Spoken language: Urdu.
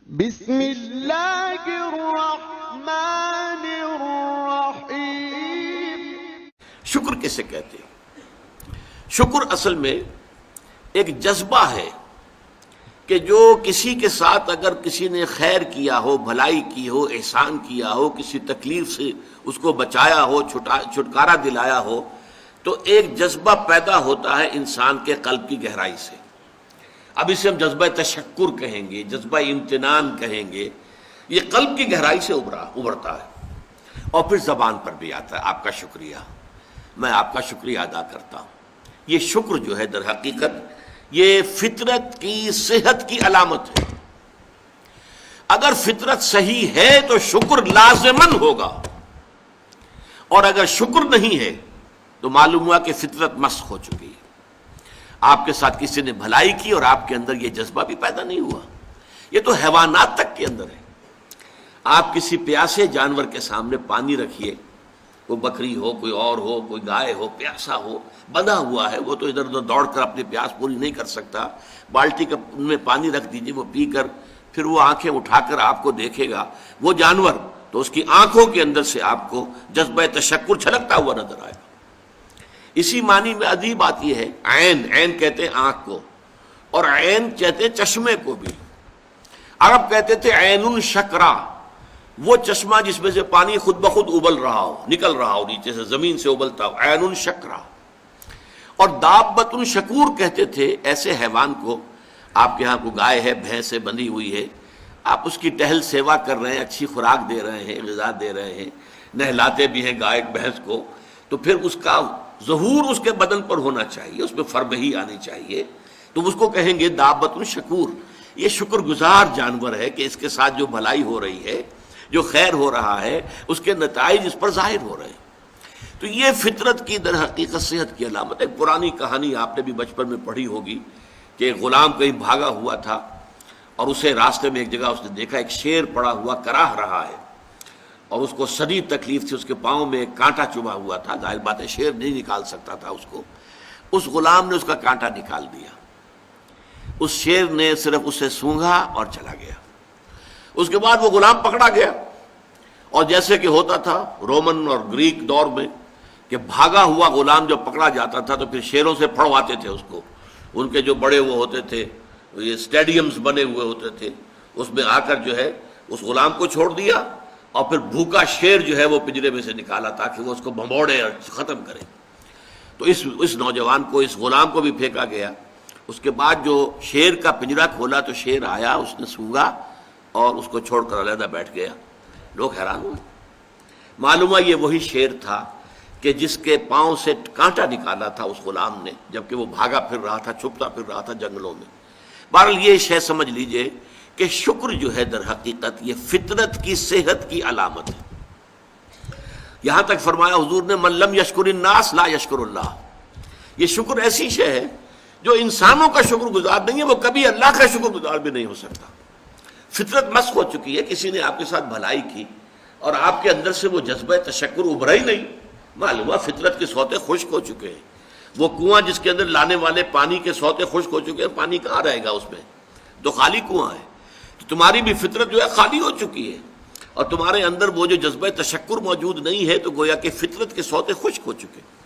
بسم اللہ الرحمن الرحیم۔ شکر کسے کہتے ہیں؟ شکر اصل میں ایک جذبہ ہے کہ جو کسی کے ساتھ اگر کسی نے خیر کیا ہو، بھلائی کی ہو، احسان کیا ہو، کسی تکلیف سے اس کو بچایا ہو، چھٹکارا دلایا ہو، تو ایک جذبہ پیدا ہوتا ہے انسان کے قلب کی گہرائی سے۔ اب اسے ہم جذبہ تشکر کہیں گے، جذبہ امتنان کہیں گے۔ یہ قلب کی گہرائی سے ابھرتا ہے اور پھر زبان پر بھی آتا ہے۔ آپ کا شکریہ، میں آپ کا شکریہ ادا کرتا ہوں۔ یہ شکر جو ہے در حقیقت یہ فطرت کی صحت کی علامت ہے۔ اگر فطرت صحیح ہے تو شکر لازماً ہوگا، اور اگر شکر نہیں ہے تو معلوم ہوا کہ فطرت مسخ ہو چکی ہے۔ آپ کے ساتھ کسی نے بھلائی کی اور آپ کے اندر یہ جذبہ بھی پیدا نہیں ہوا۔ یہ تو حیوانات تک کے اندر ہے۔ آپ کسی پیاسے جانور کے سامنے پانی رکھیے، کوئی بکری ہو، کوئی اور ہو، کوئی گائے ہو، پیاسا ہو، بندھا ہوا ہے، وہ تو ادھر ادھر دوڑ کر اپنی پیاس پوری نہیں کر سکتا۔ بالٹی میں پانی رکھ دیجیے، وہ پی کر پھر وہ آنکھیں اٹھا کر آپ کو دیکھے گا، وہ جانور تو اس کی آنکھوں کے اندر سے آپ کو جذبہ تشکر چھلکتا ہوا نظر آئے گا۔ اسی معنی میں عجیب بات یہ ہے، عین، عین کہتے ہیں آنکھ کو، اور عین کہتے ہیں چشمے کو بھی۔ عرب کہتے تھے عین شکرا، وہ چشمہ جس میں سے پانی خود بخود ابل رہا ہو، نکل رہا ہو، نیچے سے زمین سے ابلتا ہو، عین شکرا۔ اور دابۃ شکور کہتے تھے ایسے حیوان کو۔ آپ کے ہاں کو گائے ہے، بھینس ہے، بندھی ہوئی ہے، آپ اس کی ٹہل سیوا کر رہے ہیں، اچھی خوراک دے رہے ہیں، غذا دے رہے ہیں، نہلاتے بھی ہیں گائے بھینس کو، تو پھر اس کا ظہور اس کے بدن پر ہونا چاہیے، اس میں فربہی آنی چاہیے، تو اس کو کہیں گے دابۃ شکور۔ یہ شکر گزار جانور ہے کہ اس کے ساتھ جو بھلائی ہو رہی ہے، جو خیر ہو رہا ہے، اس کے نتائج اس پر ظاہر ہو رہے ہیں۔ تو یہ فطرت کی در حقیقت صحت کی علامت ہے۔ ایک پرانی کہانی آپ نے بھی بچپن میں پڑھی ہوگی کہ ایک غلام کہیں بھاگا ہوا تھا اور اسے راستے میں ایک جگہ اس نے دیکھا ایک شیر پڑا ہوا کراہ رہا ہے، اور اس کو شدید تکلیف تھی، اس کے پاؤں میں ایک کانٹا چبھا ہوا تھا۔ ظاہر بات ہے شیر نہیں نکال سکتا تھا اس کو، اس غلام نے اس کا کانٹا نکال دیا۔ اس شیر نے صرف اسے سونگھا اور چلا گیا۔ اس کے بعد وہ غلام پکڑا گیا، اور جیسے کہ ہوتا تھا رومن اور گریک دور میں کہ بھاگا ہوا غلام جب پکڑا جاتا تھا تو پھر شیروں سے پھڑواتے تھے اس کو۔ ان کے جو بڑے وہ ہوتے تھے، یہ اسٹیڈیمز بنے ہوئے ہوتے تھے، اس میں آ کر جو ہے اس غلام کو چھوڑ دیا، اور پھر بھوکا شیر جو ہے وہ پنجرے میں سے نکالا تاکہ وہ اس کو بھمبوڑے اور ختم کرے۔ تو اس نوجوان کو، اس غلام کو بھی پھینکا گیا۔ اس کے بعد جو شیر کا پنجرا کھولا تو شیر آیا، اس نے سونگا اور اس کو چھوڑ کر علیحدہ بیٹھ گیا۔ لوگ حیران ہوئے، معلوم ہے یہ وہی شیر تھا کہ جس کے پاؤں سے کانٹا نکالا تھا اس غلام نے، جبکہ وہ بھاگا پھر رہا تھا، چھپتا پھر رہا تھا جنگلوں میں۔ بہرحال یہ شے سمجھ لیجئے کہ شکر جو ہے در حقیقت یہ فطرت کی صحت کی علامت ہے۔ یہاں تک فرمایا حضور نے من لم یشکر الناس لا یشکر اللہ۔ یہ شکر ایسی شے ہے جو انسانوں کا شکر گزار نہیں ہے، وہ کبھی اللہ کا شکر گزار بھی نہیں ہو سکتا۔ فطرت مسخ ہو چکی ہے، کسی نے آپ کے ساتھ بھلائی کی اور آپ کے اندر سے وہ جذبہ تشکر ابھرا ہی نہیں، معلوم ہوا فطرت کے سوتے خشک ہو چکے ہیں۔ وہ کنواں جس کے اندر لانے والے پانی کے سوتے خشک ہو چکے ہیں، پانی کہاں رہے گا اس میں؟ تو خالی کنواں ہے۔ تو تمہاری بھی فطرت جو ہے خالی ہو چکی ہے، اور تمہارے اندر وہ جو جذبہ تشکر موجود نہیں ہے، تو گویا کہ فطرت کے سوتے خشک ہو چکے ہیں۔